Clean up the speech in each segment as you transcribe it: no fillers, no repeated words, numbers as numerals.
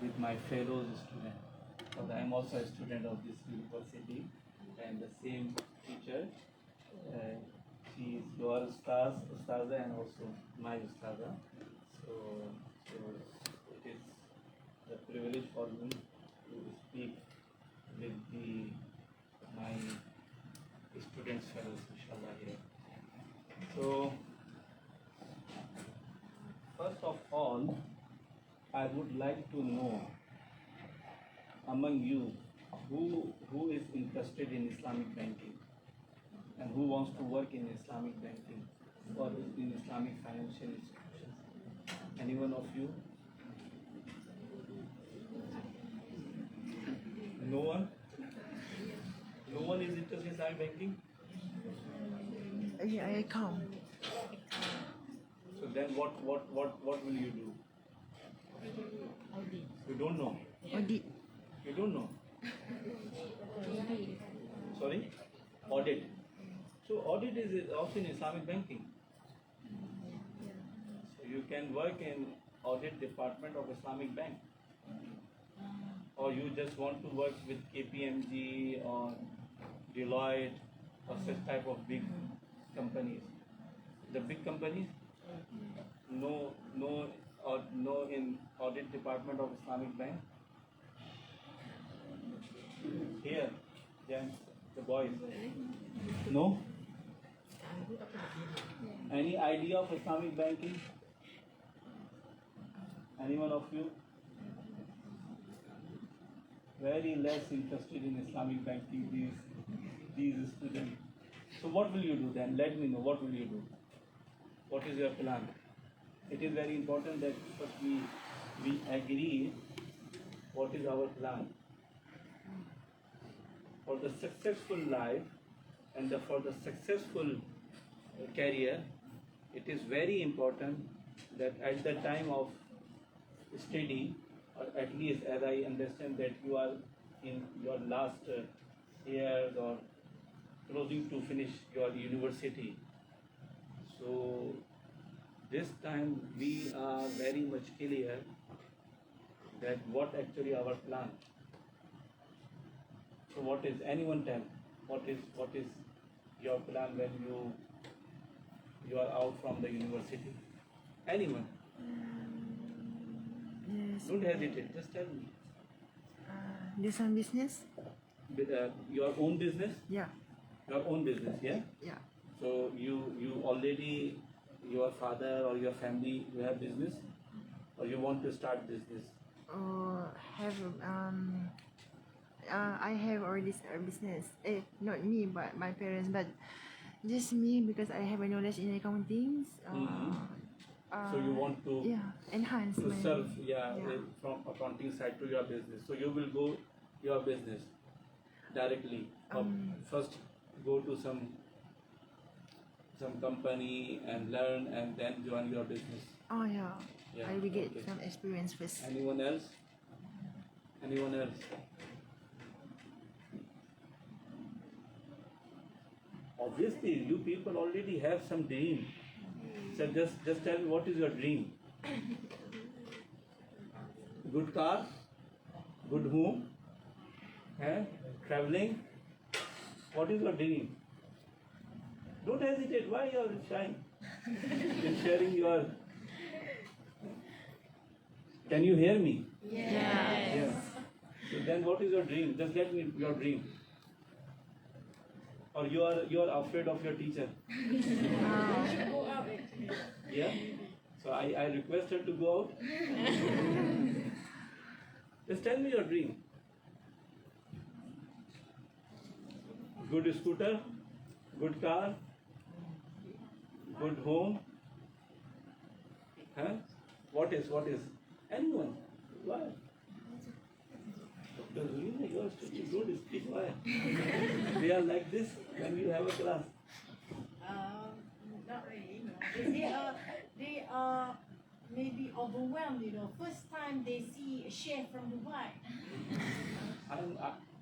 with my fellow student. Because I am also a student of this university and the same teacher. Uh, she is your Ustaza and also my Ustaza. So it is the privilege for me to speak with my students fellows, inshallah, here. So, first of all, I would like to know among you who is interested in Islamic banking and who wants to work in Islamic banking or in Islamic financial institutions. Anyone of you? No one? No one is interested in Islamic banking? Yeah, I come. So then what will you do? You don't know? Audit. You don't know? Sorry? Audit. So audit is also in Islamic banking. So you can work in audit department of Islamic bank. Or you just want to work with KPMG or Deloitte or such type of big companies. The big companies? No in audit department of Islamic bank. Here, gents, the boys. No? Any idea of Islamic banking? Anyone of you? Very less interested in Islamic banking, these students. So what will you do then? Let me know, what will you do? What is your plan? It is very important that first we agree what is our plan. For the successful life and for the successful career, it is very important that at the time of study, or at least as I understand that you are in your last years or closing to finish your university. So this time we are very much clear that what actually our plan. So what is, anyone tell, what is your plan when you are out from the university? Anyone? Yes. Don't hesitate, just tell me. Do some business? Your own business? Yeah. Your own business, yeah? Yeah. So you already, your father or your family, you have business? Or you want to start business? I have already started business. Not me, but my parents. But just me because I have a knowledge in accounting. So you want to enhance to my serve from accounting side to your business. So you will go your business directly. First go to some company and learn and then join your business. Oh yeah. Yeah, I will get okay. some experience first. Anyone else? Anyone else? Obviously, you people already have some dream. So just tell me, what is your dream? Good car, good home, traveling. What is your dream? Don't hesitate. Why you are shy in sharing your? Can you hear me? Yes. So then, what is your dream? Just let me your dream. Or you are afraid of your teacher? Yeah. So I request her to go out. Just tell me your dream. Good scooter, good car, good home. What is? Anyone? Why? Dr. Zulina, you are students, don't speak. Why? They are like this when you have a class. Not really, no. They are maybe overwhelmed, First time they see a chef from Dubai.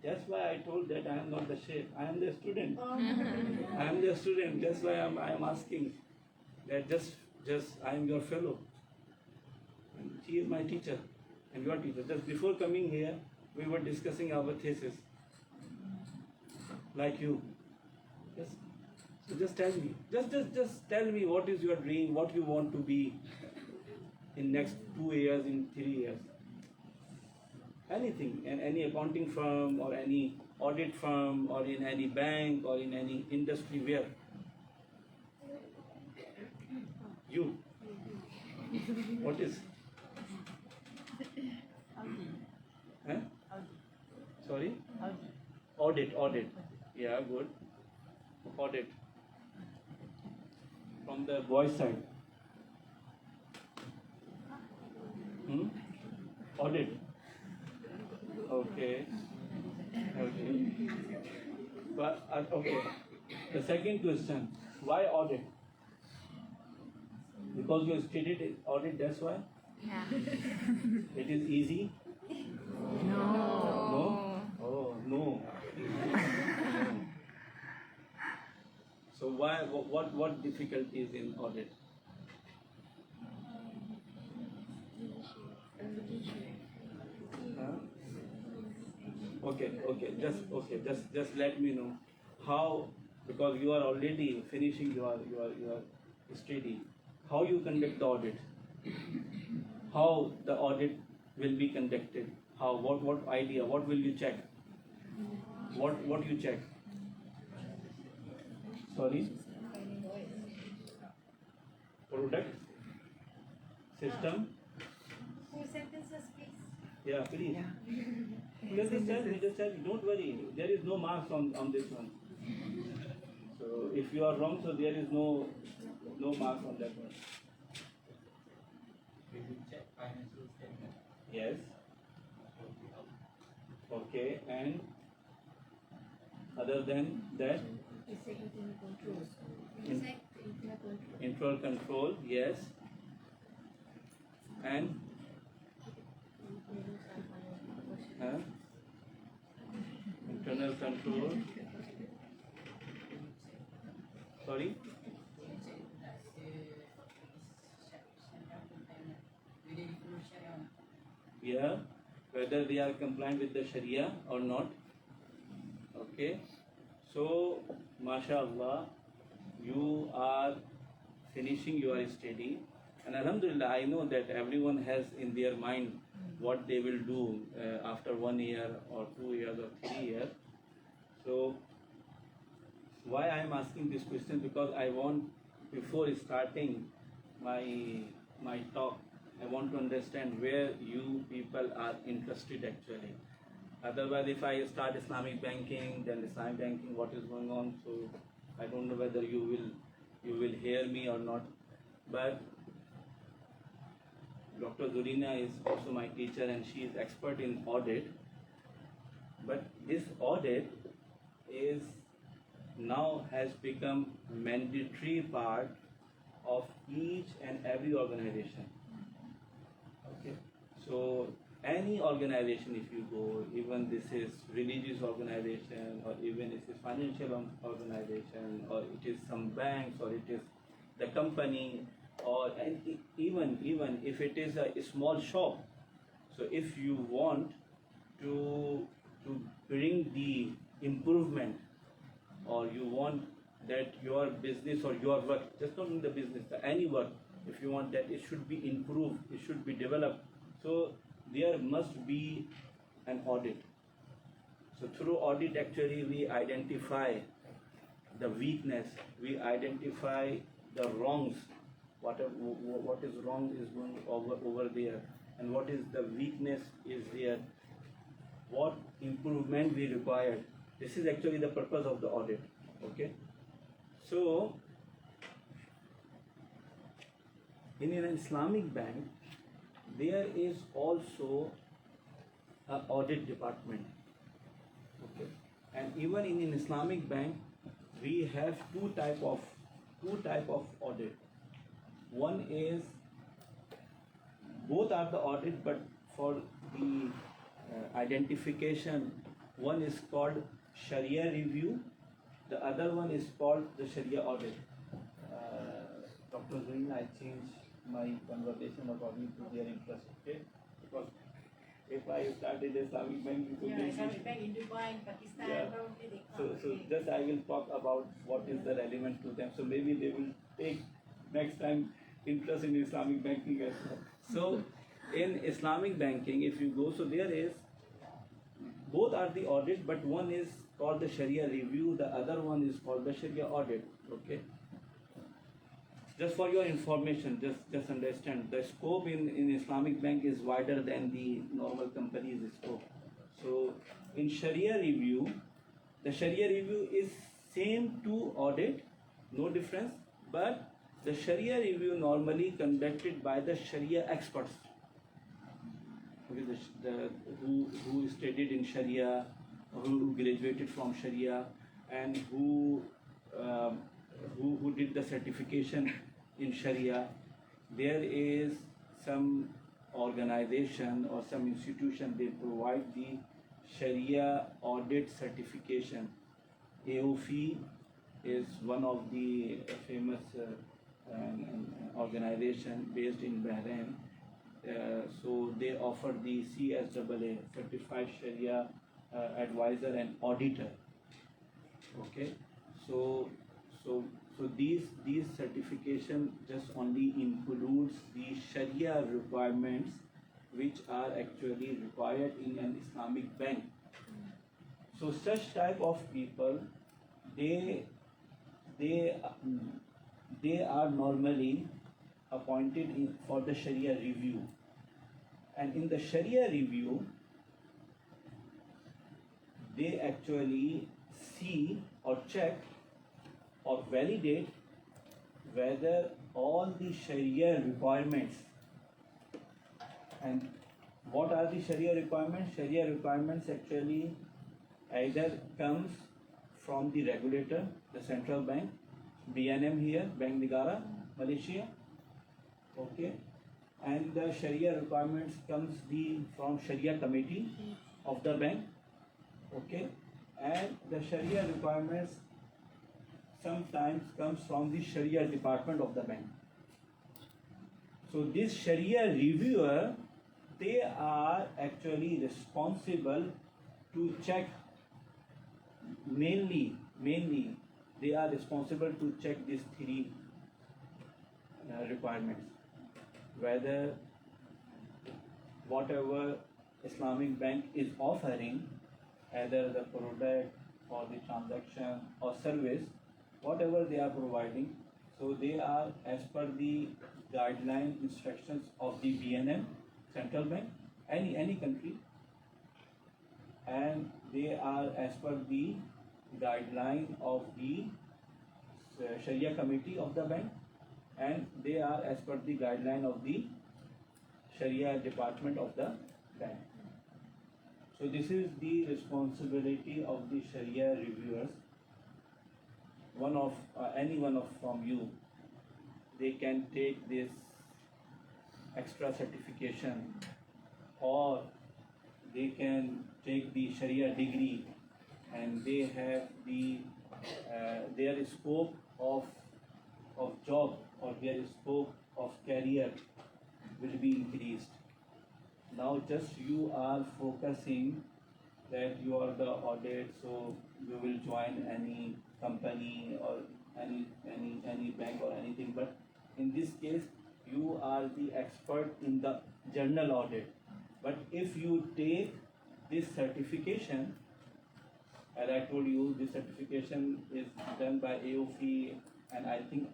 That's why I told that I am not the chef. I am the student. I am the student. That's why I am asking that just I am your fellow. And she is my teacher. and your teacher. Just before coming here, we were discussing our thesis, like you. Yes. So just tell me, just tell me what is your dream, what you want to be in next 2 years, in 3 years. Anything, in any accounting firm or any audit firm or in any bank or in any industry, where? You. What is? Huh? Sorry? Audit. Yeah, good. Audit. From the boys' side. Audit. Okay. But okay. The second question: why audit? Because you studied audit, that's why? Yeah. It is easy? No. No? Oh, no. So why, what difficulties in audit? Huh? Just let me know how, because you are already finishing your study, how you conduct the audit, how the audit will be conducted, how, what idea, what will you check, what you check? Sorry? Product? System? 4 sentences, please. Yeah, please. Just tell me, don't worry, there is no marks on this one. So if you are wrong, so there is no marks on that one. We will check financial statement. Yes. Okay, and other than that? Internal control, yes. And? Internal control. Sorry? Yeah, whether they are compliant with the Sharia or not. Okay, so mashallah, you are finishing your study, and alhamdulillah, I know that everyone has in their mind what they will do after 1 year or 2 years or 3 years. So why I am asking this question, because I want, before starting my talk, I want to understand where you people are interested actually. Otherwise, if I start Islamic banking, then Islamic banking, what is going on? So I don't know whether you will hear me or not. But Dr. Zurina is also my teacher, and she is expert in audit. But this audit is now has become mandatory part of each and every organization. Okay, so any organization, if you go, even this is religious organization, or even it is financial organization, or it is some banks, or it is the company, or even if it is a small shop. So if you want to bring the improvement, or you want that your business or your work, just not in the business, any work, if you want that it should be improved, it should be developed, so there must be an audit. So through audit actually we identify the weakness, we identify the wrongs, what is wrong is going over there, and what is the weakness is there, what improvement we require. This is actually the purpose of the audit. Okay, so in an Islamic bank there is also an audit department. Okay, and even in an Islamic bank we have two type of audit. One is, both are the audit, but for the identification, one is called Sharia review, the other one is called the Sharia audit. Dr. Zain, I changed my conversation according to their interest, okay? Because I started Islamic banking. So Yeah, maybe- Islamic Bank in Dubai, in Pakistan, Yeah. probably they So, come. so Okay. just I will talk about what is the relevant to them. So maybe they will take next time interest in Islamic banking as well. So in Islamic banking, if you go, so there is both are the audit, but one is called the Sharia review, the other one is called the Sharia audit. Okay. Just for your information, just understand the scope in Islamic bank is wider than the normal company's scope. So in Sharia review, the Sharia review is same to audit, no difference, but the Sharia review normally conducted by the Sharia experts. Okay, who studied in Sharia, who graduated from Sharia, and who did the certification in Sharia. There is some organization or some institution, they provide the Sharia audit certification. AOFI is one of the famous organization based in Bahrain. So they offer the CSAA, Certified Sharia Advisor and Auditor. Okay, so these certification just only includes the Sharia requirements which are actually required in an Islamic bank. So such type of people, they are normally appointed for the Sharia review, and in the Sharia review they actually see or check or validate whether all the Sharia requirements. And what are the Sharia requirements? Sharia requirements actually either comes from the regulator, the central bank, BNM here, Bank Negara, Malaysia, okay, and the Sharia requirements comes from Sharia committee of the bank, okay, and the Sharia requirements sometimes comes from the Sharia department of the bank. So this Sharia reviewer, they are actually responsible to check, mainly they are responsible to check these three requirements, whether whatever Islamic bank is offering, either the product or the transaction or service, whatever they are providing, so they are as per the guideline instructions of the BNM, central bank, any country, and they are as per the guideline of the Sharia committee of the bank, and they are as per the guideline of the Sharia department of the bank. So this is the responsibility of the Sharia reviewers. Any one of from you, they can take this extra certification, or they can take the Sharia degree, and they have their scope of job or their scope of career will be increased. Now just you are focusing that you are the audit, so you will join any company or any bank or anything, but in this case you are the expert in the general audit. But if you take this certification, as I told you, this certification is done by AOFI, and I think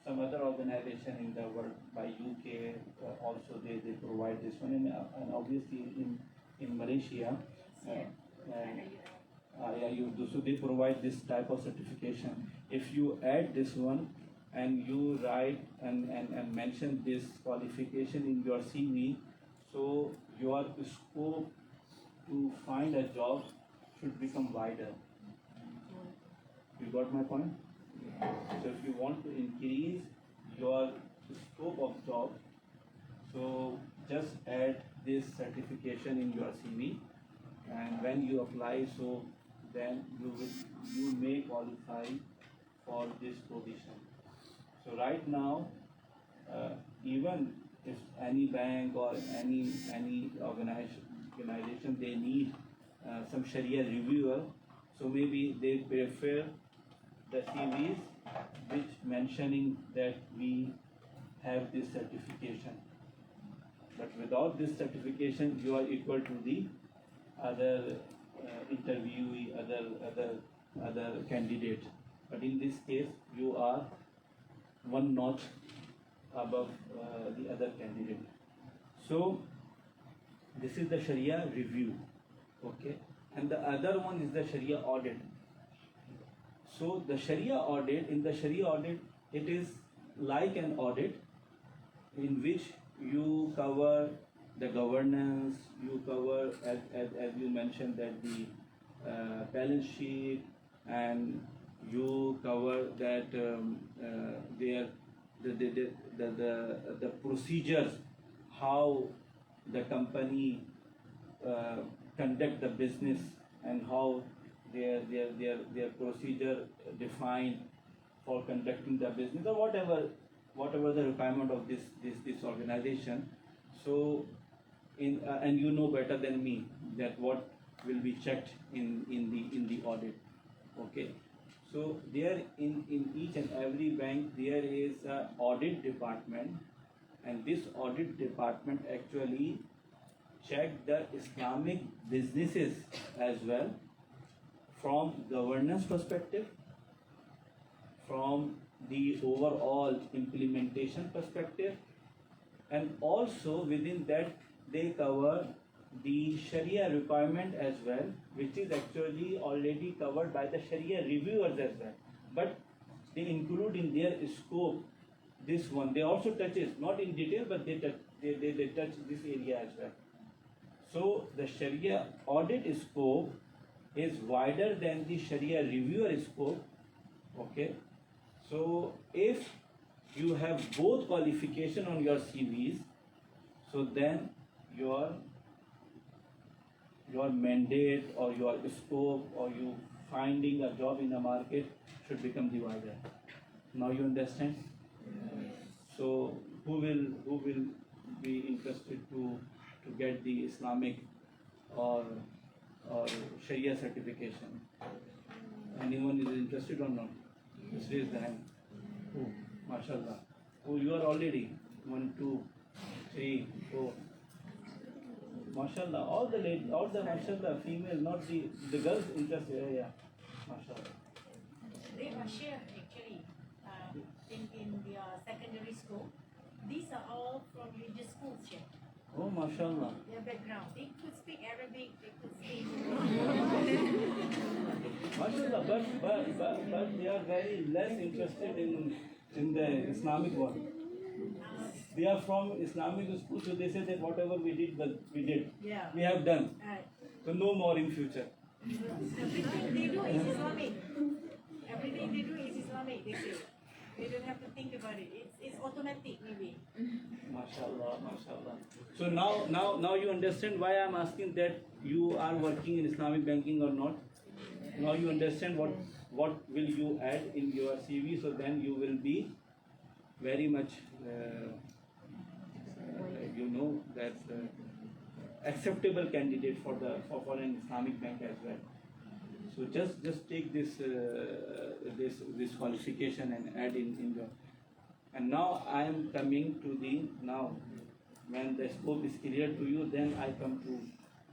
some other organization in the world, by UK also they provide this one, and obviously in Malaysia, so they provide this type of certification. If you add this one and you write and mention this qualification in your CV, so your scope to find a job should become wider. You got my point? So if you want to increase your scope of job, so just add this certification in your CV, and when you apply, so then you may qualify for this position. So right now, even if any bank or any organization they need some Sharia reviewer, so maybe they prefer the CVs which mentioning that we have this certification. But without this certification, you are equal to the other interviewee, other candidate. But in this case, you are one notch above the other candidate. So this is the Sharia review, okay, and the other one is the Sharia audit. So the Sharia audit, in the Sharia audit, it is like an audit in which you cover the governance, you cover as you mentioned that the balance sheet, and you cover that the procedures, how the company conduct the business, and how their procedure defined for conducting the business, or whatever the requirement of this organization. So and you know better than me that what will be checked in the audit, okay. So there in each and every bank there is a audit department, and this audit department actually check the Islamic businesses as well, from governance perspective, from the overall implementation perspective, and also within that they cover the Sharia requirement as well, which is actually already covered by the Sharia reviewers as well. But they include in their scope this one. They also touch it, not in detail, but they touch this area as well. So the Sharia audit scope is wider than the Sharia reviewer scope, okay. So if you have both qualification on your CVs, so then your mandate or your scope or you finding a job in the market should become divided. Now you understand? So who will be interested to get the Islamic or Sharia certification? Anyone is interested or not? Just raise the hand. Who? MashaAllah. Oh, you are already 1, 2, 3, 4. MashaAllah. All the ladies, all the MashaAllah female, not the girls interested. Yeah. MashaAllah. They are shared actually in their secondary school. These are all from religious schools here. Oh, MashaAllah. Their background. They could speak Arabic, they could speak. MashaAllah, but they are very less interested in the Islamic world. They are from Islamic school, so they say that whatever we did, we did. Yeah. We have done. Right. So no more in future. Everything they do is Islamic. Everything they do is Islamic, they say. They don't have to think about it. It's automatic maybe. MashaAllah, MashaAllah. So now you understand why I'm asking that you are working in Islamic banking or not. Now you understand what will you add in your CV, so then you will be very much you know that acceptable candidate for an Islamic bank as well. So just take this qualification and add in your. And now I am coming to when the scope is clear to you, then I come to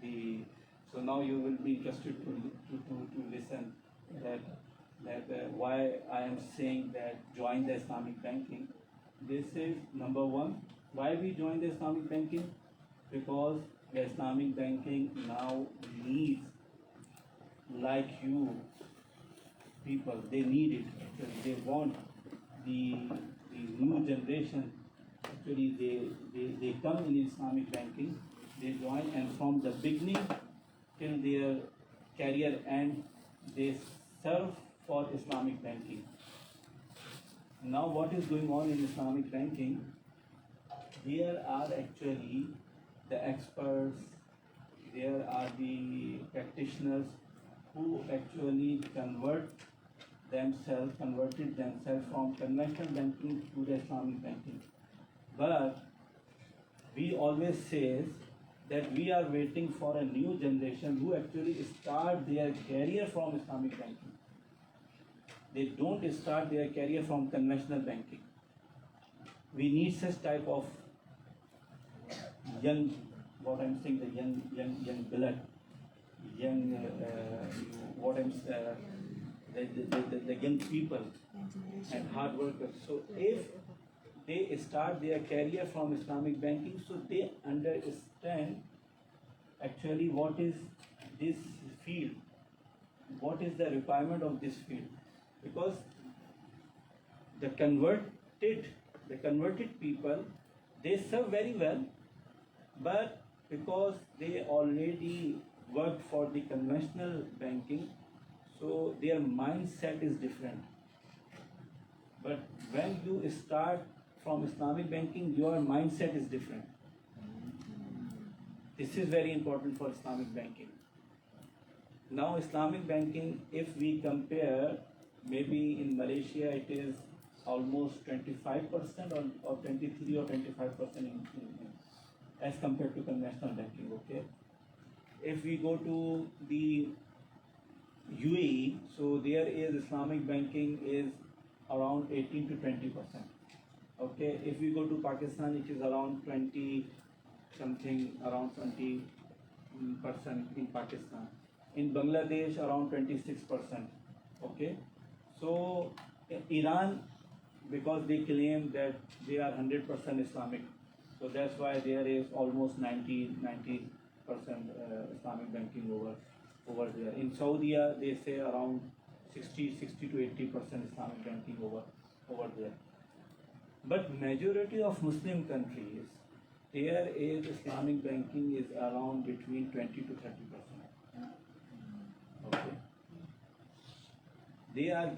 the. So now you will be interested to listen that why I am saying that join the Islamic banking. This is number one. Why we join the Islamic banking? Because the Islamic banking now needs, like you people, they need it. Because they want the new generation. Actually, they come in Islamic banking, they join, and from the beginning till their career end, they serve for Islamic banking. Now, what is going on in Islamic banking? There are actually the experts, there are the practitioners who actually converted themselves from conventional banking to the Islamic banking. But we always say that we are waiting for a new generation who actually start their career from Islamic banking. They don't start their career from conventional banking. We need such type of young, what I'm saying, the young blood, young, what I'm, the young people and hard workers. So if they start their career from Islamic banking, so they understand actually what is this field, what is the requirement of this field, because the converted people, they serve very well, but because they already worked for the conventional banking, so their mindset is different. But when you start from Islamic banking, your mindset is different. This is very important for Islamic banking. Now Islamic banking, if we compare, maybe in Malaysia it is almost 25% or 23 or 25% as compared to conventional banking, okay? If we go to the UAE, so there is Islamic banking is around 18 to 20%. Okay, if we go to Pakistan, it is around 20 something, around 20% in Pakistan. In Bangladesh, around 26%. Okay, so Iran, because they claim that they are 100% Islamic, so that's why there is almost 90% Islamic banking over there. In Saudi, they say around 60 to 80% Islamic banking over there. But majority of Muslim countries, there is Islamic banking is around between 20 to 30%. Okay. They are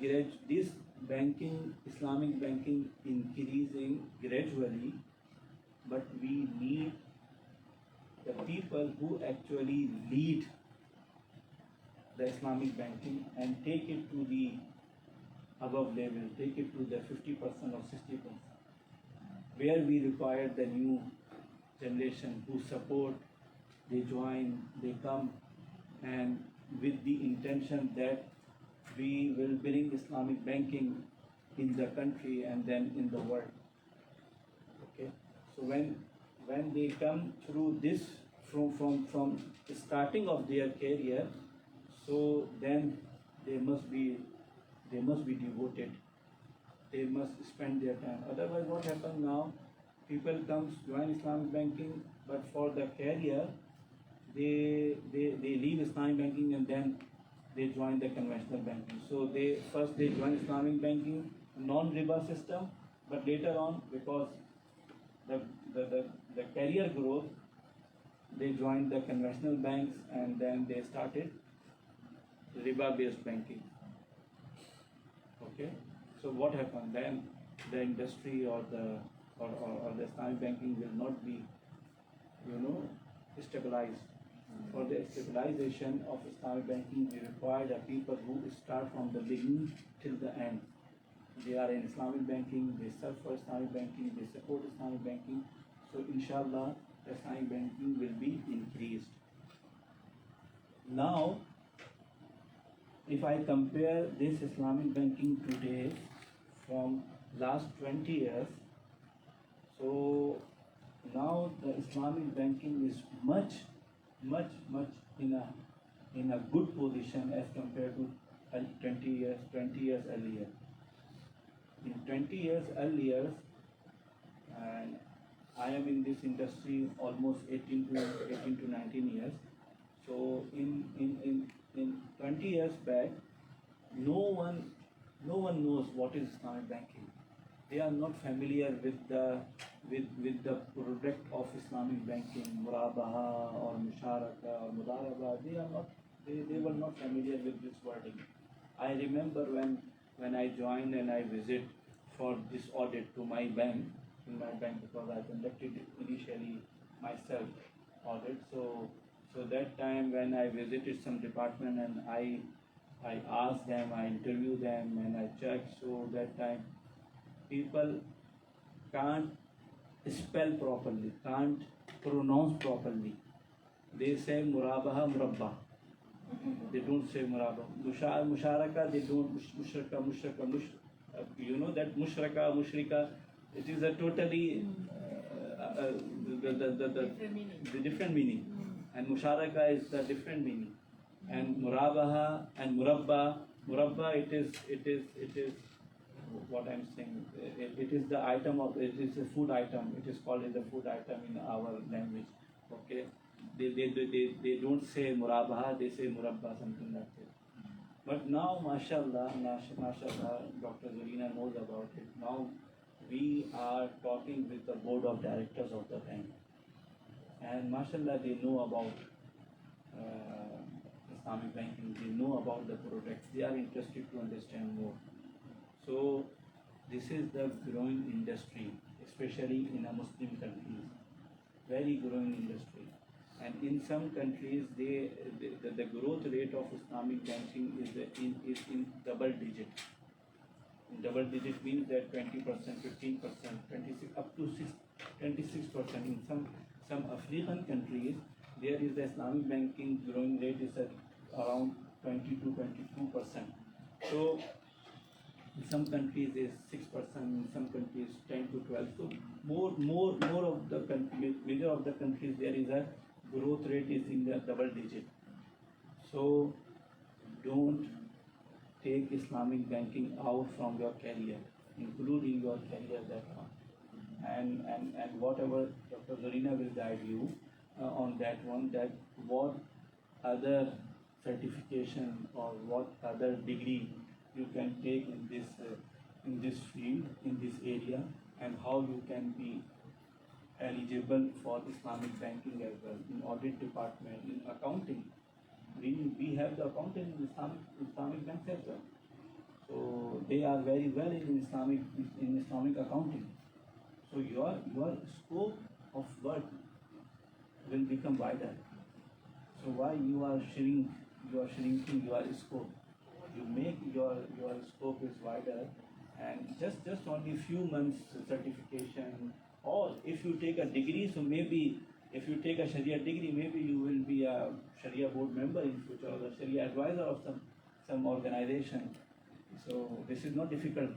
this banking, Islamic banking increasing gradually, but we need the people who actually lead the Islamic banking and take it to the above level, take it to the 50% or 60%, where we require the new generation who support, they join, they come, and with the intention that we will bring Islamic banking in the country and then in the world. Okay, so when they come through this from the starting of their career, so then they must be devoted. They must spend their time. Otherwise, what happens now? People comes join Islamic banking, but for the career, they leave Islamic banking and then they join the conventional banking. So they join Islamic banking, non-riba system, but later on, because the career growth, they joined the conventional banks and then they started riba-based banking. Okay, so what happened then? The industry or the Islamic banking will not be, stabilized. For the stabilization of Islamic banking, we require the people who start from the beginning till the end. They are in Islamic banking, they serve for Islamic banking, they support Islamic banking. So inshallah, Islamic banking will be increased. Now, if I compare this Islamic banking today from last 20 years, so now the Islamic banking is much in a good position as compared to 20 years earlier. In 20 years earlier, and I am in this industry almost 18 to 19 years. So in 20 years back, no one knows what is Islamic banking. They are not familiar with the product of Islamic banking, murabaha or musharaka or mudaraba. They were not familiar with this wording. I remember when I joined and I visit for this audit to my bank, because I conducted initially myself audit. So that time when I visited some department and I asked them, I interviewed them and I checked. So that time people can't spell properly, can't pronounce properly. They say murabaha, murabba. They don't say murabba. Musharaka, they don't. Mushraka, you know that mushraka, mushrika, it is a totally Different meaning. the different meaning. And musharaka is the different meaning. And murabaha and murabba, it is what I'm saying. It is the item of, it is a food item. It is called as a food item in our language. Okay. They don't say murabaha, they say murabba, something like that. But now, mashallah, Dr. Zarina knows about it. Now we are talking with the board of directors of the bank. And mashallah, they know about Islamic banking, they know about the products, they are interested to understand more. So this is the growing industry, especially in a Muslim countries, very growing industry. And in some countries, the growth rate of Islamic banking is in double digit. In double digit means that 20%, 15%, 26 up to 26%. In some African countries, there is the Islamic banking growing rate is at around 20 to 22%. So in some countries is 6%, in some countries 10 to 12. So more of the major of the countries there is a growth rate is in the double digit. So don't take Islamic banking out from your career, include in your career that one. And whatever Dr. Zarina will guide you on that one, that what other certification or what other degree you can take in this field, in this area, and how you can be eligible for Islamic banking as well, in audit department, in accounting. We have the accounting in Islamic banks as well. So they are very well in Islamic accounting. So your scope of work will become wider. So why you are shrinking your scope? You make your scope is wider, and just only few months certification, or if you take a degree, so maybe if you take a Sharia degree, maybe you will be a Sharia board member in future or a Sharia advisor of some organization. So this is not difficult.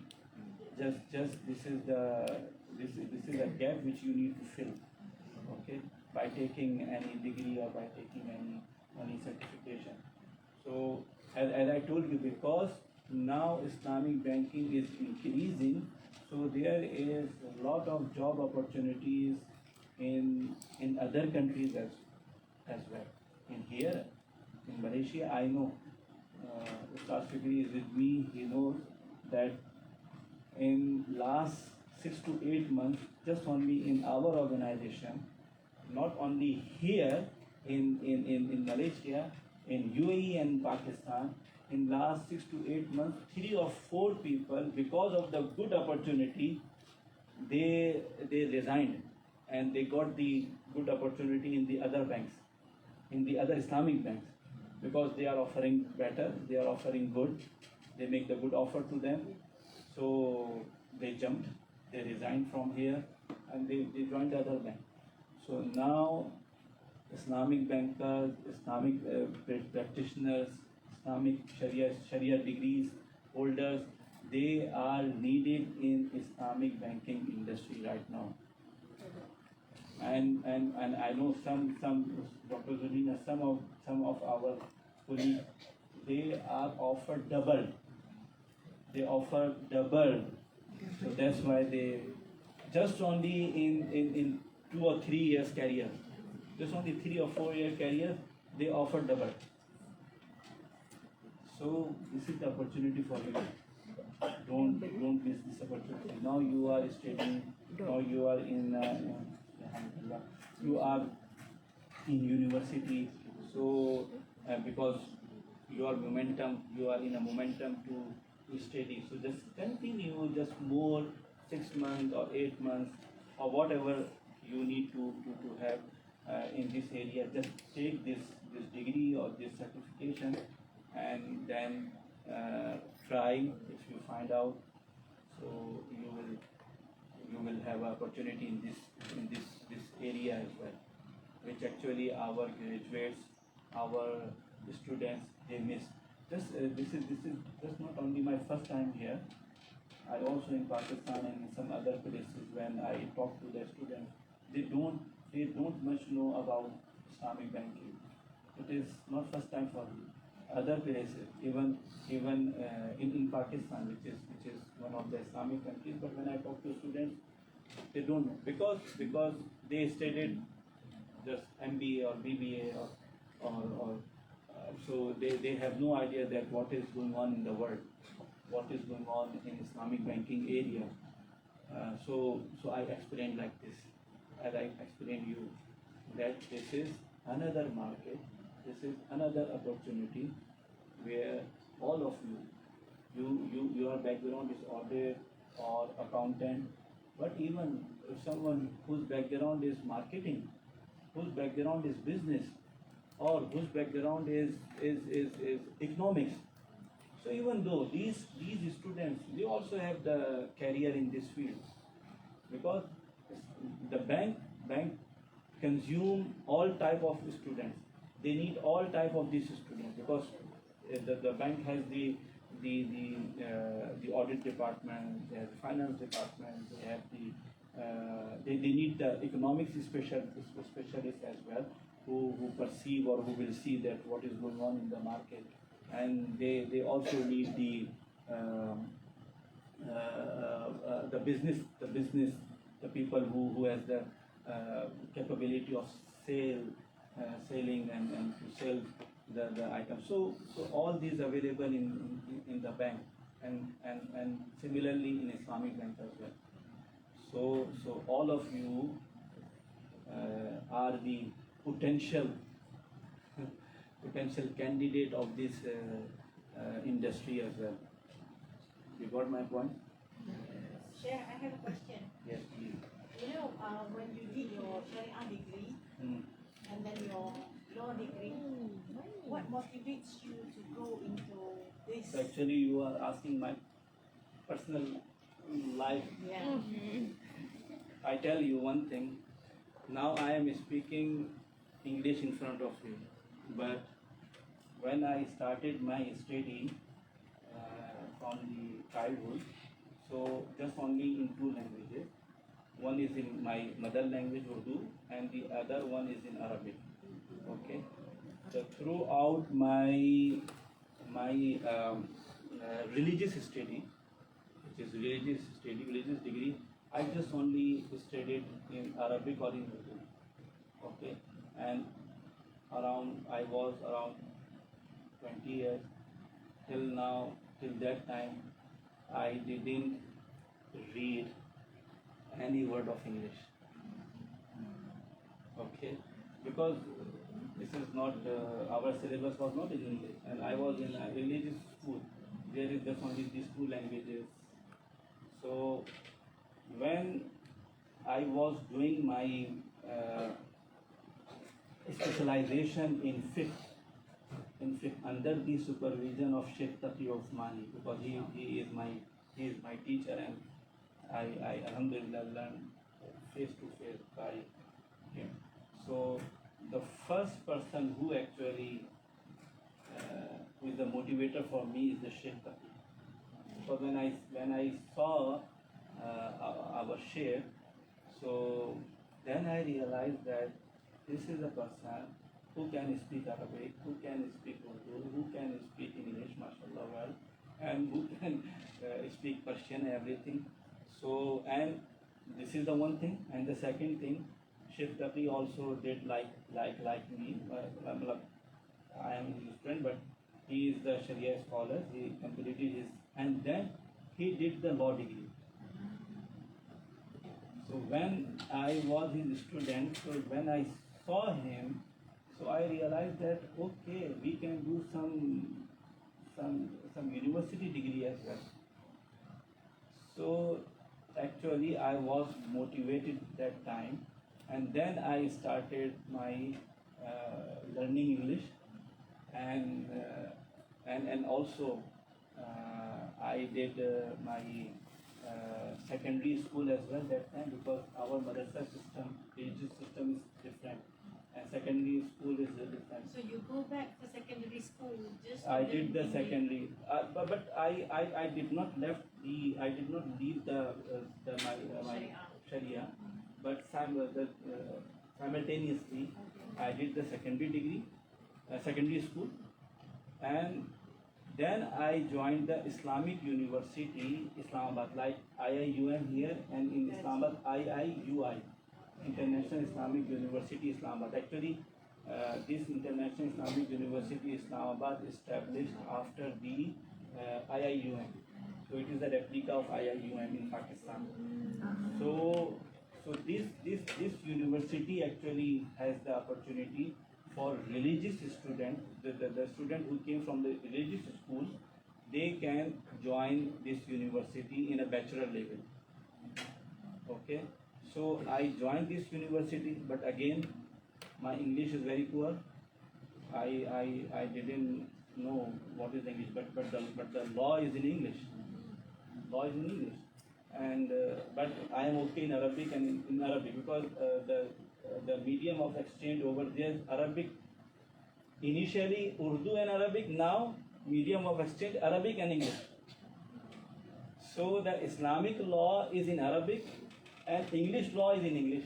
Just this is a gap which you need to fill. Okay, by taking any degree or by taking any certification. So as I told you, because now Islamic banking is increasing, so there is a lot of job opportunities in other countries as well. In here, in Malaysia, I know, Ustaz Fikri is with me, he knows that in last 6 to 8 months, just only in our organization, not only here in Malaysia, in UAE and Pakistan, in last 6 to 8 months, 3 or 4 people, because of the good opportunity, they resigned and they got the good opportunity in the other banks, in the other Islamic banks, because they are offering better, they are offering good, they make the good offer to them. So they jumped, they resigned from here and they joined the other bank. So now Islamic bankers, Islamic practitioners, Islamic Sharia degrees holders, they are needed in Islamic banking industry right now. And I know some Dr. Zulina, some of our colleagues, they are offered double. They offer double. So that's why they just only in 2 or 3 years career, just only 3 or 4 year career, they offer double. So this is the opportunity for you. Don't miss this opportunity. Now you are studying. Now you are you are in university. So because you are in a momentum to study. So just continue, just more 6 months or 8 months or whatever you need to have in this area. Just take this degree or this certification, and then try if you find out. So you you will have opportunity in this area as well, which actually our graduates, our students, they miss. This is just not only my first time here. I also in Pakistan and in some other places when I talk to the students, they don't much know about Islamic banking. It is not first time for me. Other places, even in Pakistan, which is one of the Islamic countries, but when I talk to students, they don't know because they studied just MBA or BBA or so they have no idea that what is going on in the world, what is going on in Islamic banking area. So I explained like this, as I explained you, that this is another market, this is another opportunity where all of your background is audit or accountant, but even if someone whose background is marketing, whose background is business, or whose background is economics. So even though these students, they also have the career in this field, because the bank consume all type of students. They need all type of these students because the bank has the audit department, they have the finance department, they have they need the economics specialists as well, who perceive or who will see that what is going on in the market, and they also need the business, the people who has the capability of selling and to sell the items. So all these available in the bank, and similarly in Islamic bank as well. So all of you are the potential candidate of this industry as well. You got my point? Share, I have a question. Yes, please. You know, when you did your Sharia degree and then your law degree, what motivates you to go into this? So actually, you are asking my personal life. Yeah. I tell you one thing. Now I am speaking English in front of you, but when I started my study from the childhood, so just only in two languages. One is in my mother language Urdu, and the other one is in Arabic. Okay. So throughout my religious study, which is religious degree, I just only studied in Arabic or in Urdu. Okay, and I was around 20 years till now. Till that time, I didn't read any word of English. Okay, because this is not our syllabus was not in English, and I was in a religious school. There is just only these two languages. So when I was doing my specialization in fiqh under the supervision of Sheikh Taqi Osmani, because he is my teacher, and I alhamdulillah learned face to face by him. So the first person who actually who is the motivator for me is the Sheikh Taqi. So when I saw our Sheikh, so then I realized that this is a person who can speak Arabic, who can speak Urdu, who can speak English, mashallah, well, and who can speak Persian, everything. So, and this is the one thing, and the second thing, Sheikh Taqi also did like me. I am his friend, but he is the Sharia scholar. He completed his, and then he did the law degree. So when I was his student, so when I saw him, so I realized that okay, we can do some university degree as well. So actually I was motivated that time, and then I started my learning English, and also I did my secondary school as well that time, because our madrasa system, religious system is different, and secondary school is different. So you go back to secondary school just to I learn did the English. secondary, but I did not I did not leave my Sharia, but simultaneously I did the secondary degree, secondary school, and then I joined the Islamic University, Islamabad, like IIUM here, and in Islamabad, IIUI, International Islamic University, Islamabad. Actually, this International Islamic University, Islamabad, established after the IIUM. So it is a replica of IIUM in Pakistan. So this university actually has the opportunity for religious students, the student who came from the religious schools, they can join this university in a bachelor level. Okay, so I joined this university, but again, my English is very poor. I didn't know what is English, but the law is in English. Law is in English, and but I am okay in Arabic and in Arabic, because the medium of exchange over there is Arabic. Initially Urdu and Arabic, now medium of exchange Arabic and English. So the Islamic law is in Arabic and English law is in English.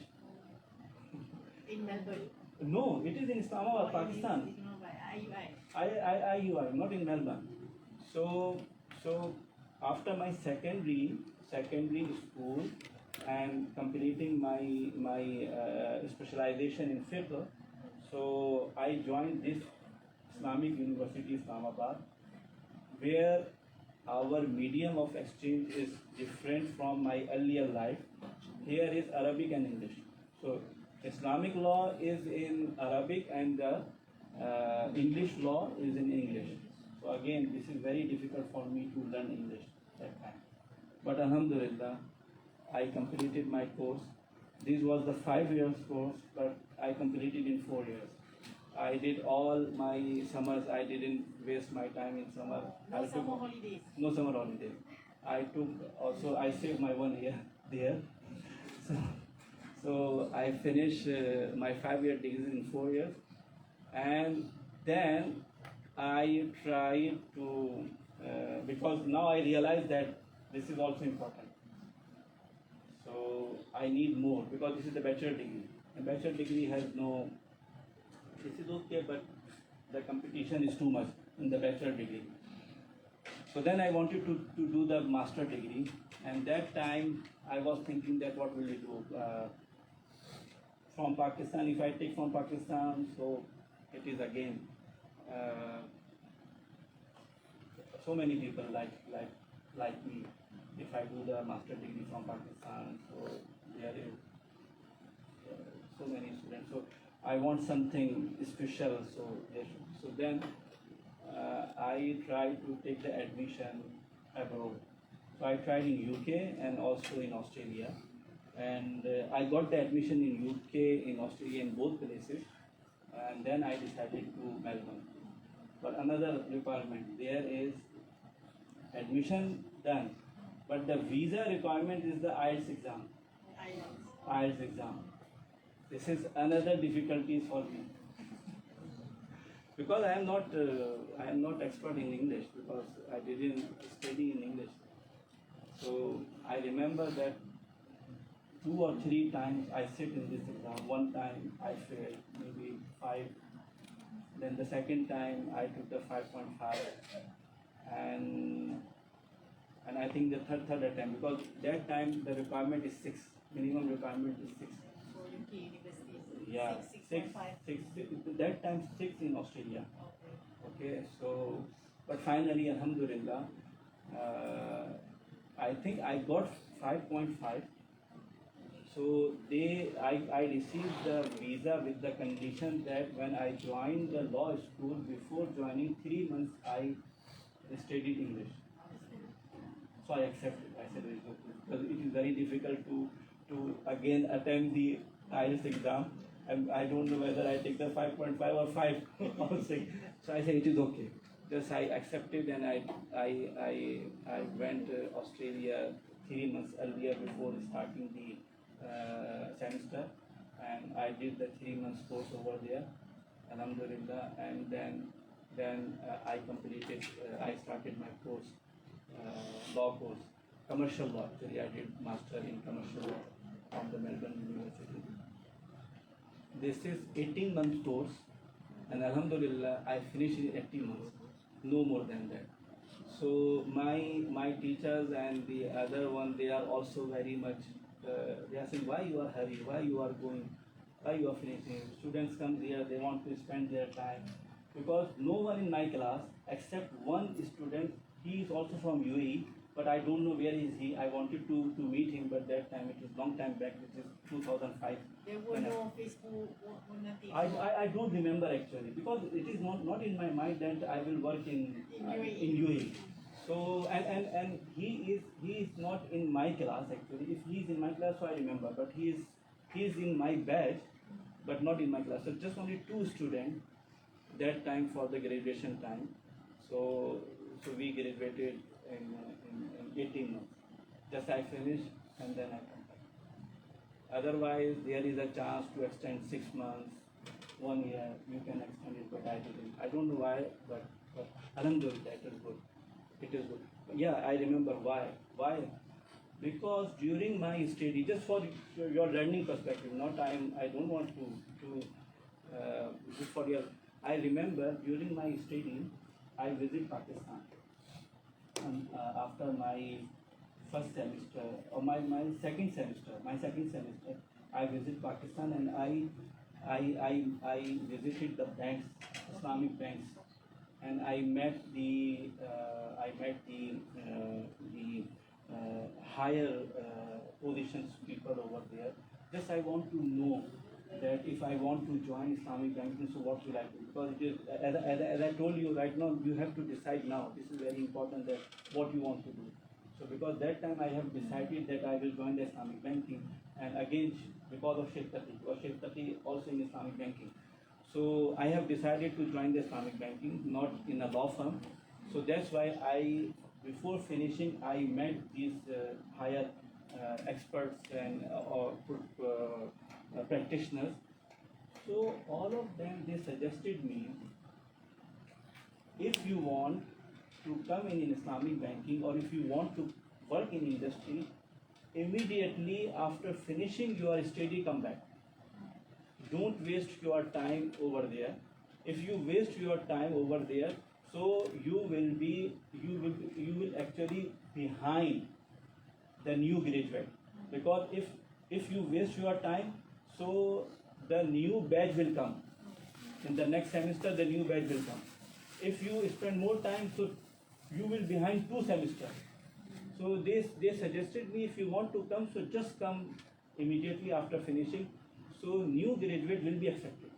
In Melbourne. No, it is in Islamabad, Pakistan. IUI, not in Melbourne. So after my secondary school and completing my specialization in fiqh, so I joined this Islamic University, Islamabad, where our medium of exchange is different from my earlier life. Here is Arabic and English. So Islamic law is in Arabic and the English law is in English. So again, this is very difficult for me to learn English that time. But Alhamdulillah, I completed my course. This was the 5 years course, but I completed in 4 years. I did all my summers. I didn't waste my time in summer. No summer holidays. No summer holidays. I saved my 1 year there. So I finished my 5-year degree in 4 years, and then I tried to because now I realize that this is also important. So I need more, because this is the bachelor degree. A bachelor degree has no. This is okay, but the competition is too much in the bachelor degree. So then I wanted to do the master degree, and that time I was thinking that what will we do from Pakistan? If I take from Pakistan, so it is again so many people like me. If I do the master degree from Pakistan, so there is so many students. So I want something special. So then I tried to take the admission abroad. So I tried in UK and also in Australia, and I got the admission in UK, in Australia, in both places, and then I decided to Melbourne. But another requirement there is admission done, but the visa requirement is the IELTS exam. IELTS exam. This is another difficulty for me because I am not expert in English, because I didn't study in English. So I remember that 2 or 3 times I sit in this exam. One time I failed, maybe 5. Then the second time I took the 5.5, and I think the third attempt, because that time the requirement is 6. Minimum requirement is 6. For UK universities. Yeah, 6. That time 6 in Australia. Okay, so but finally, Alhamdulillah, I think I got 5.5. So I received the visa with the condition that when I joined the law school, before joining 3 months, I studied English. So I accepted. I said it's okay, because it is very difficult to again attempt the IELTS exam, and I don't know whether I take the 5.5 or 5 or 6. So I said it is okay. Just I accepted, and I went to Australia 3 months earlier before starting the semester, and I did the 3 months course over there, Alhamdulillah, and then I completed. I started my course, law course, commercial law. Actually, I did master in commercial law from the Melbourne University. This is 18 month course, and Alhamdulillah, I finished in 18 months, no more than that. So my teachers and the other one, they are also very much. They are saying, why you are hurry, why you are going, why you are finishing. Students come here, they want to spend their time, because no one in my class except one student. He is also from UAE, but I don't know where is he. I wanted to meet him, but that time it was long time back, which is 2005. There were no Facebook or nothing. I don't remember actually, because it is not in my mind that I will work in UAE. So and he is not in my class actually. If he is in my class, so I remember, but he is in my batch, but not in my class. So just only 2 students that time for the graduation time. So we graduated in 18 months. Just I finished and then I come back. Otherwise, there is a chance to extend 6 months, 1 year. You can extend it, but I didn't. I don't know why, but Alhamdulillah, it is good. It is good. Yeah, I remember why. Why? Because during my study, just for your learning perspective, not I don't want to just for your. I remember during my study, I visit Pakistan. And, after my first semester or my second semester, I visit Pakistan, and I visited the banks, Islamic banks, and I met the higher positions people over there. Just I want to know that if I want to join Islamic banking, so what will I do? Because it is, as I told you right now, you have to decide now. This is very important, that what you want to do. So because that time I have decided that I will join the Islamic banking, and again because of Sheikh Taqi also in Islamic banking. So I have decided to join the Islamic banking, not in a law firm. So that's why before finishing, I met these higher experts and practitioners. So all of them, they suggested me, if you want to come in Islamic banking, or if you want to work in industry, immediately after finishing your study, come back. Don't waste your time over there. If you waste your time over there, so you will actually behind the new graduate. Because if you waste your time, so the new batch will come. In the next semester, the new batch will come. If you spend more time, so you will behind 2 semesters. So they suggested me, if you want to come, so just come immediately after finishing. So new graduate will be accepted.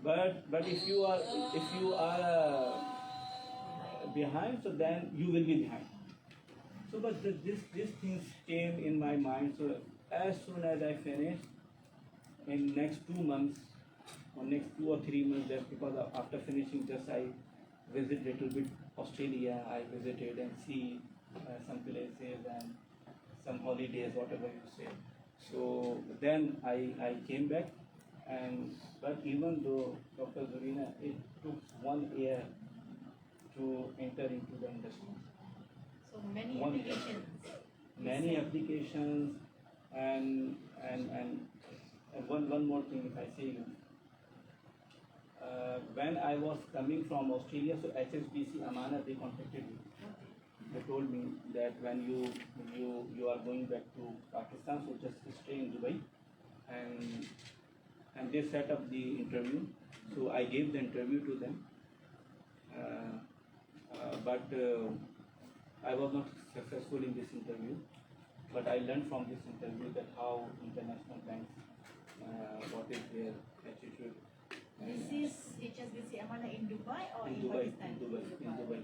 But if you are behind, so then you will be behind. So but these things came in my mind. So as soon as I finished, in next 2 months or next 2 or 3 months, just because after finishing, just I visit little bit Australia. I visited and see some places and some holidays, whatever you say. So then I came back, but even though Dr. Zurina, it took 1 year to enter into the industry. So many 1 year. applications. Many applications, and one more thing, if I say you. When I was coming from Australia, so HSBC Amana, they contacted me. They told me that when you are going back to Pakistan, so just stay in Dubai, and they set up the interview. So I gave the interview to them, but I was not successful in this interview. But I learned from this interview that how international banks, what is their attitude. This is HSBC Amana in Dubai or in Dubai, Pakistan? in Dubai.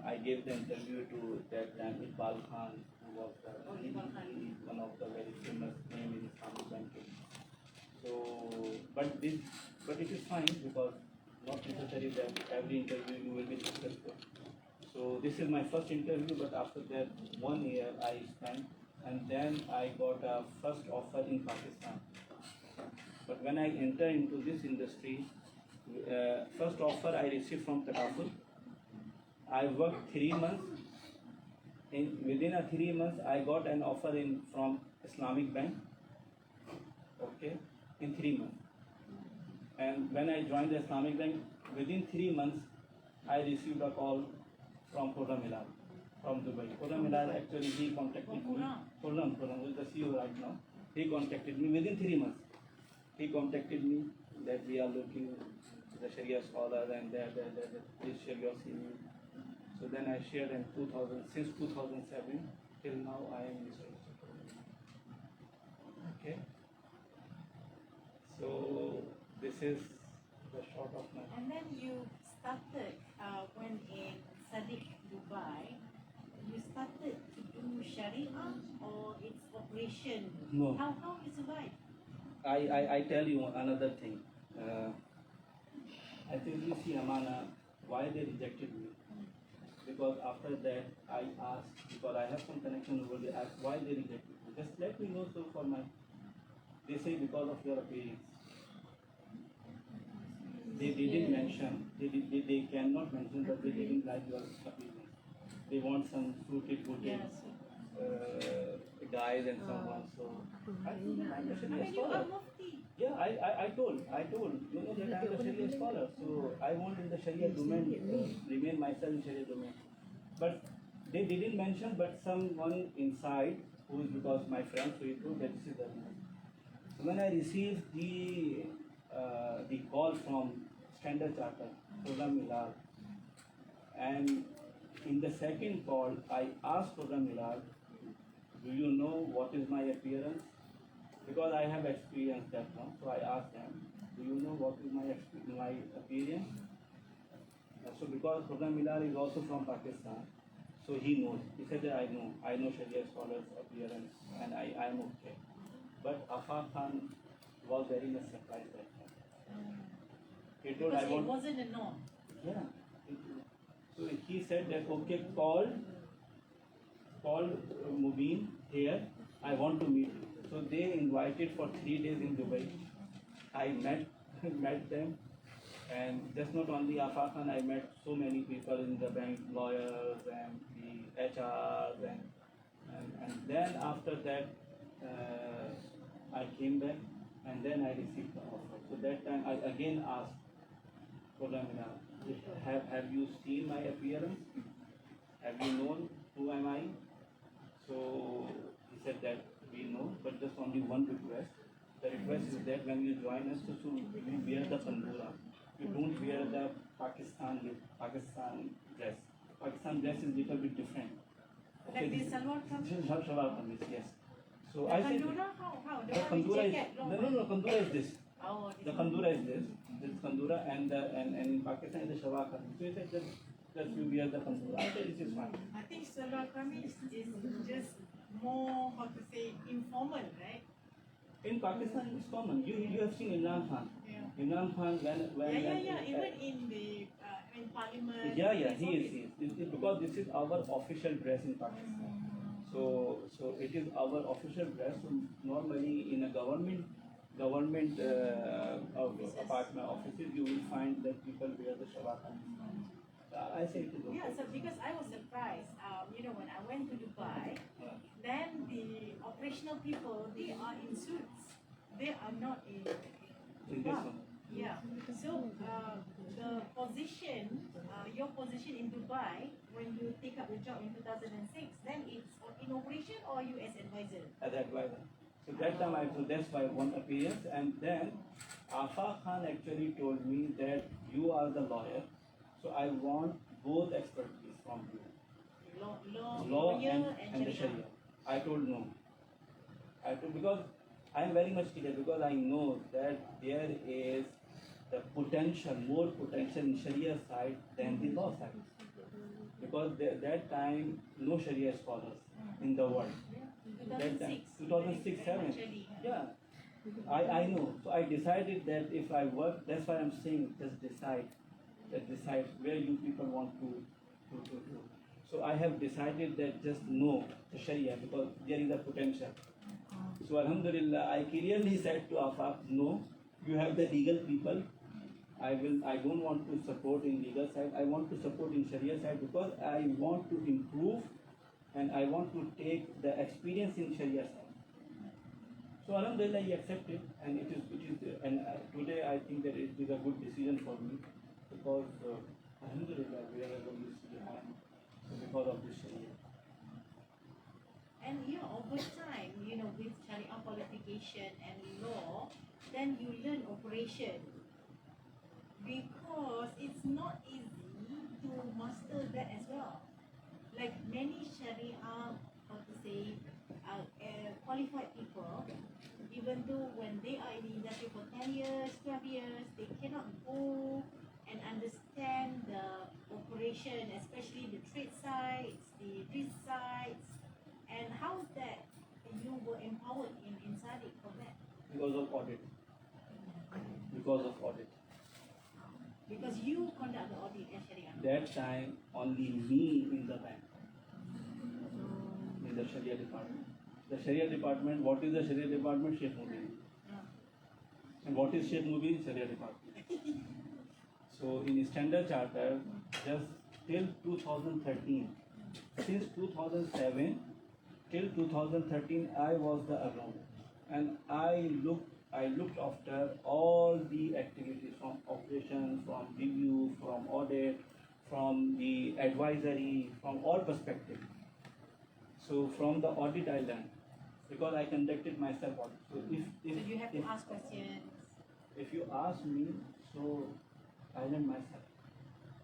I gave the interview to that time Iqbal Khan, who was Iqbal Khan. he is one of the very famous name in Islamic banking. So, but it is fine, because not necessary that every interview you will be successful. So this is my first interview, but after that 1 year I spent, and then I got a first offer in Pakistan. But when I enter into this industry, first offer I received from Takaful. I worked 3 months. Within a 3 months, I got an offer from Islamic Bank. Okay, in 3 months. And when I joined the Islamic Bank, within 3 months, I received a call from Khurram Hilal from Dubai. Khurram Hilal actually he contacted me. Khurram is the CEO right now. He contacted me within 3 months. He contacted me that we are looking the Sharia scholar and please share your CV. So then I shared in 2000, since 2007 till now I am research. Okay. So this is the short of my. And then you started when in Sadiq, Dubai. You started to do Sharia or its operation? No. How you survive? I tell you another thing. I tell you, see, Amana, why they rejected me. Because after that, I asked, because I have some connection over there, asked why they rejected me. Just let me know so for my. They say because of your appearance. They didn't mention, they cannot mention that they didn't like your appearance. They want some suited, booted guys and someone. So I told them I'm a I Sharia mean, you scholar. are Mufti. Yeah, I told, you know that I'm a Sharia scholar, so I want in the Sharia domain, remain myself in Sharia domain. But they didn't mention, but someone inside, who is because my friend, so he told that this is the reason. So when I received the call from Standard Chartered, Khurram Hilal, and in the second call, I asked Khurram Hilal, do you know what is my appearance? Because I have experienced that now, so I asked them, do you know what is my appearance? So because Khurram Hilal is also from Pakistan, so he knows. He said that I know Sharia scholars' appearance, and I am okay. But Afaf Khan was very much surprised that time. He told Because I it want. wasn't a norm. Yeah. So he said that okay, call Mubeen here. I want to meet you. So they invited for 3 days in Dubai. I met them, and just not only Afaf Khan, I met so many people in the bank, lawyers and the HRs, and then after that I came back, and then I received the offer. So that time I again asked Khurram Hilal, have you seen my appearance? Have you known who am I? So he said that we know, but just only one request. The request is that when you join us, so you wear the pandura. You don't wear the Pakistan dress. Pakistan dress is little bit different. Like the salwar kameez? Salwar kameez, yes. So The I said kandura, how? The the one with kandura is jacket, long no, kandura is this. Oh, The kandura is this. This kandura and in Pakistan is the shalwar kameez. So he said just you wear the kandura. I said this is fine. I think salwar kameez is just more, how to say, informal, right? In Pakistan it's common. You have seen Imran Khan. Yeah. Imran Khan when Even in the in parliament. yeah, it's he always- is. It's because this is our official dress in Pakistan. So it is our official dress. So normally in a government apartment offices, you will find that people wear the shalwar kameez. I say it is okay. Yeah, so because I was surprised, when I went to Dubai, then the operational people, they are in suits. They are not in In this one. Yeah. So the position, your position in Dubai, when you take up the job in 2006, then it's in operation or you as advisor? As advisor. So that time that's my one appearance, and then Afaf Khan actually told me that you are the lawyer, so I want both expertise from you, law Lawyer and the Sharia. I told no. I told because I am very much clear because I know that there is the more potential in Sharia side than the law side. Because that time no Sharia scholars in the world. That time, 2006, 7. Yeah, I know. So I decided that if I work, that's why I'm saying just decide where you people want to So I have decided that just no to Sharia because there is a potential. So Alhamdulillah, I clearly said to Afaq, no, you have the legal people. I don't want to support in legal side. I want to support in Sharia side because I want to improve and I want to take the experience in Sharia side. So Alhamdulillah, he accepted, and today I think that it is a good decision for me because Alhamdulillah, wherever you see I am because of this Sharia. And over time, with Sharia qualification and law, then you learn operation. Because it's not easy to master that as well. Like many Sharia, qualified people, even though when they are in the industry for 10 years, 12 years, they cannot go and understand the operation, especially the trade sides, the risk sides, and how that you were empowered in Sadiq for that. Because of audit. Because of audit. Because you conduct the audit at Sharia. That time, only me in the bank, in the Sharia department. The Sharia department, what is the Sharia department? Sheikh Mubeen. And what is Sheikh Mubeen? Sharia department. So in Standard Charter, just till 2013, since 2007 till 2013, I was the alone, and I looked after all the activities from operations, from review, from audit, from the advisory, from all perspectives. So from the audit I learned because I conducted myself audit. So So you have to ask questions. if you ask me, so I learned myself.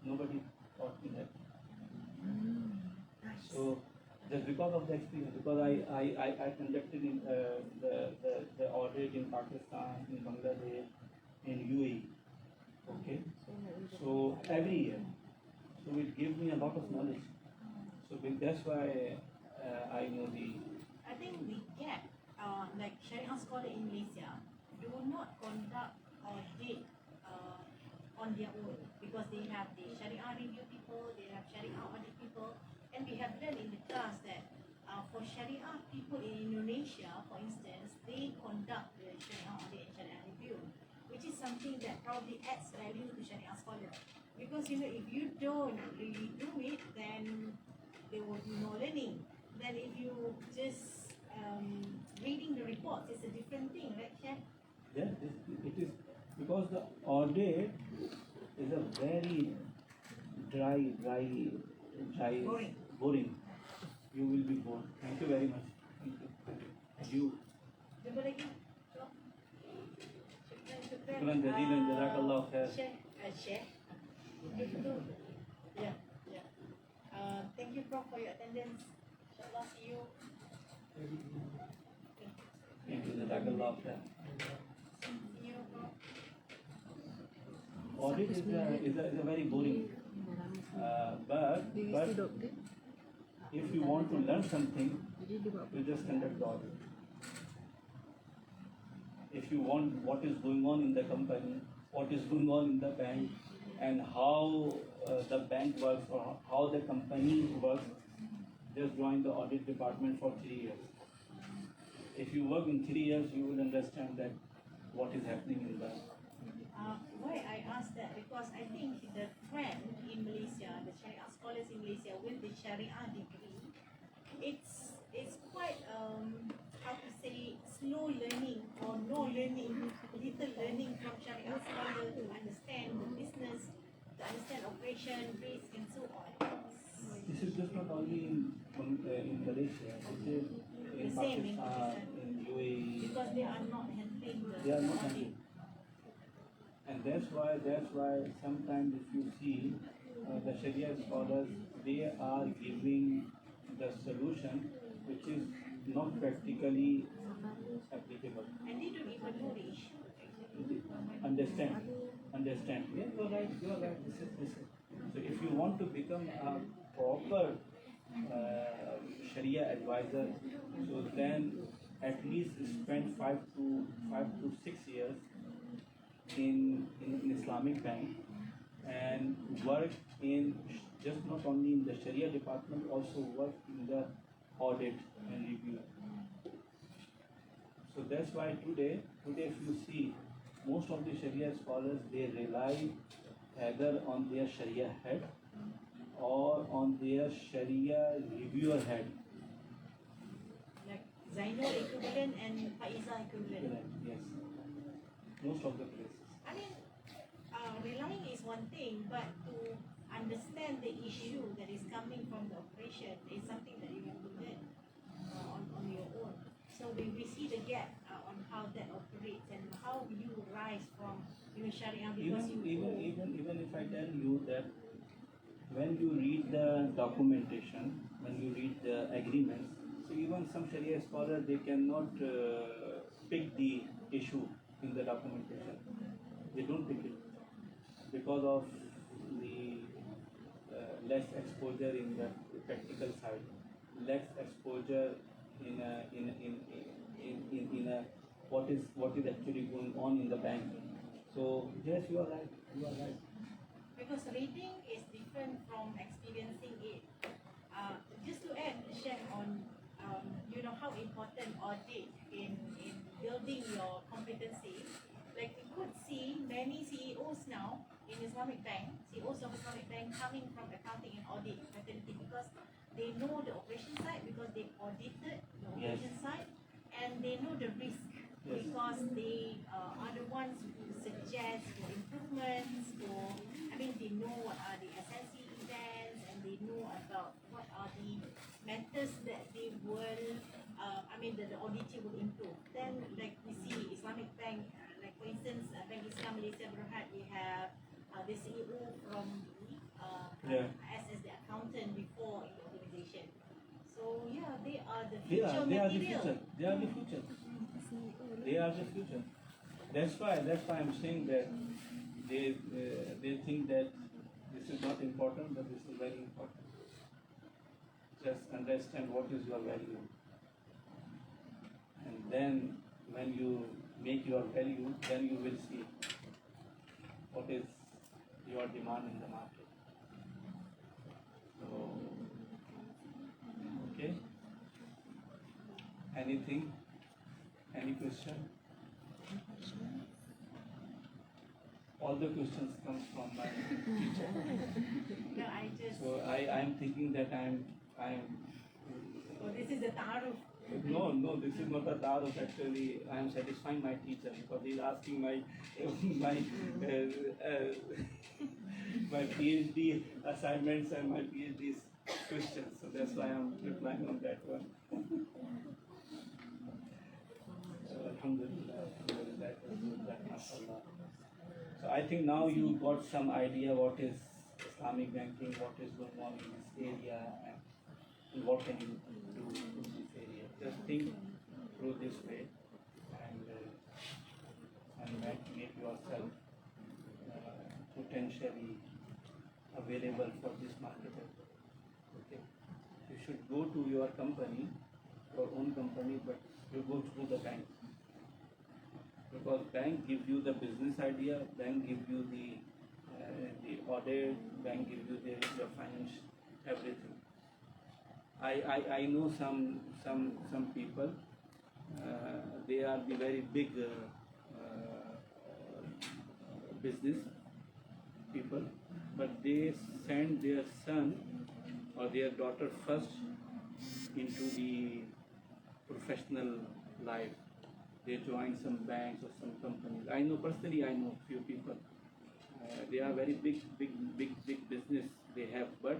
Nobody taught me that. So just because of the experience, because I conducted in the audit in Pakistan, in Bangladesh, in UAE. Okay. So every year. So it gives me a lot of knowledge. So that's why I know the. I think the gap, like Sharia scholar in Malaysia, do not conduct audit on their own because they have the Sharia review people, they have Sharia audit people, and we have learned in the class that for Sharia people in Indonesia, for instance, they conduct the Sharia audit and Sharia review, which is something that probably adds value to Sharia scholar. Because if you don't really do it, then there will be no learning. Then if you just reading the reports, it's a different thing, right, Chef? Yeah, it is because the audit is a very dry, boring. You will be bored. Thank you very much. Thank you. And you. Jumpa lagi. Shukran jazilan, jazakallah khair. Chef. Yeah. Thank you, Prof, for your attendance. Inshallah, see you. Thank you, jazakallah khair. See you, Prof. Audit is a very boring. But if you want to learn something, you just conduct the audit. If you want what is going on in the company, what is going on in the bank, and how the bank works or how the company works, just join the audit department for 3 years. If you work in 3 years, you will understand that what is happening in the. Why I ask that? Because I think the trend in Malaysia, the Sharia scholars in Malaysia with the Sharia degree, it's quite how to say slow learning or no learning, little learning from Sharia scholar to understand the business, to understand operation, risk, and so on. This is just not only in Malaysia. It is in The same in Pakistan, in UAE. Because they are not handling the They are not audit. handling. And that's why sometimes if you see the Sharia scholars, they are giving the solution which is not practically applicable. And they don't even know the issue. Understand. Yeah, you are right. This is. So if you want to become a proper Sharia advisor, so then at least spend 5 to 6 years in Islamic bank and work in just not only in the Sharia department, also work in the audit and review. So that's why today if you see, most of the Sharia scholars, they rely either on their Sharia head or on their Sharia reviewer head. Like Zainul equivalent and Faiza equivalent. Yes, most of the places. I mean, relying is one thing, but to understand the issue that is coming from the operation is something that you have to learn on your own. So we see the gap on how that operates and how you rise from Sharia because Even if I tell you that when you read the documentation, when you read the agreements, so even some Sharia scholar, they cannot pick the issue in the documentation. They don't pick it because of the less exposure in the practical side, less exposure in a what is actually going on in the bank. So yes, you are right. You are right. because reading is different from experiencing it. Just to add, share on how important audit in building your competency. Like we could see many CEOs now in Islamic Bank, CEOs of Islamic Bank coming from accounting and audit fraternity because they know the operation side, because they audited the operation side, and they know the risk because they are the ones who suggest for improvements, they know what are the SNC events and they know about what are the matters that they will, the auditor will improve. Then, like we see Islamic Bank, like for instance, Bank Islam Malaysia Berhad, we have the CEO from as the accountant before in the organization. So yeah, they are the future material. They are the future. They are the future. That's why I'm saying that they think that this is not important, but this is very important. Just understand what is your value, and then when you make your value, then you will see what is your demand in the market. So, okay. Anything? Any question? All the questions come from my teacher. No, I just. So I'm thinking that I'm. Oh, this is the ta'aruf. No, this is not a taruf. Actually, I am satisfying my teacher because he is asking my my PhD assignments and my PhD questions. So that's why I'm replying on that one. Alhamdulillah. So I think now you got some idea what is Islamic banking, what is going on in this area, and what can you do in this area. Just think through this way and make yourself potentially available for this market. Okay, you should go to your company, your own company, but you go through the bank. Because bank gives you the business idea, bank gives you the audit, bank gives you the finance, everything. I know some people, they are the very big business people, but they send their son or their daughter first into the professional life. They join some banks or some companies. I know personally, I know few people. They are very big business they have, but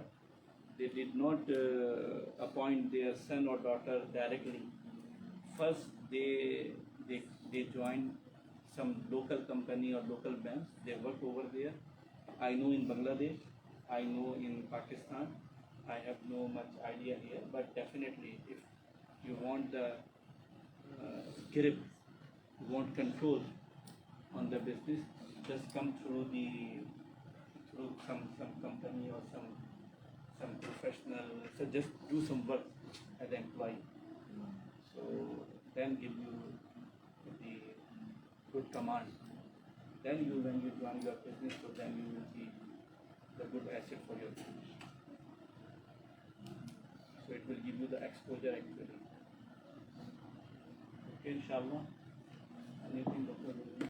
they did not appoint their son or daughter directly. First, they join some local company or local banks. They work over there. I know in Bangladesh, I know in Pakistan. I have no much idea here, but definitely, if you want the grip, you want control on the business, just come through some company or some professional. So just do some work as an employee. So then give you the good command. Then when you join your business, so then you will be the good asset for your business. So it will give you the exposure actually. Okay, inshallah. Anything, Dr.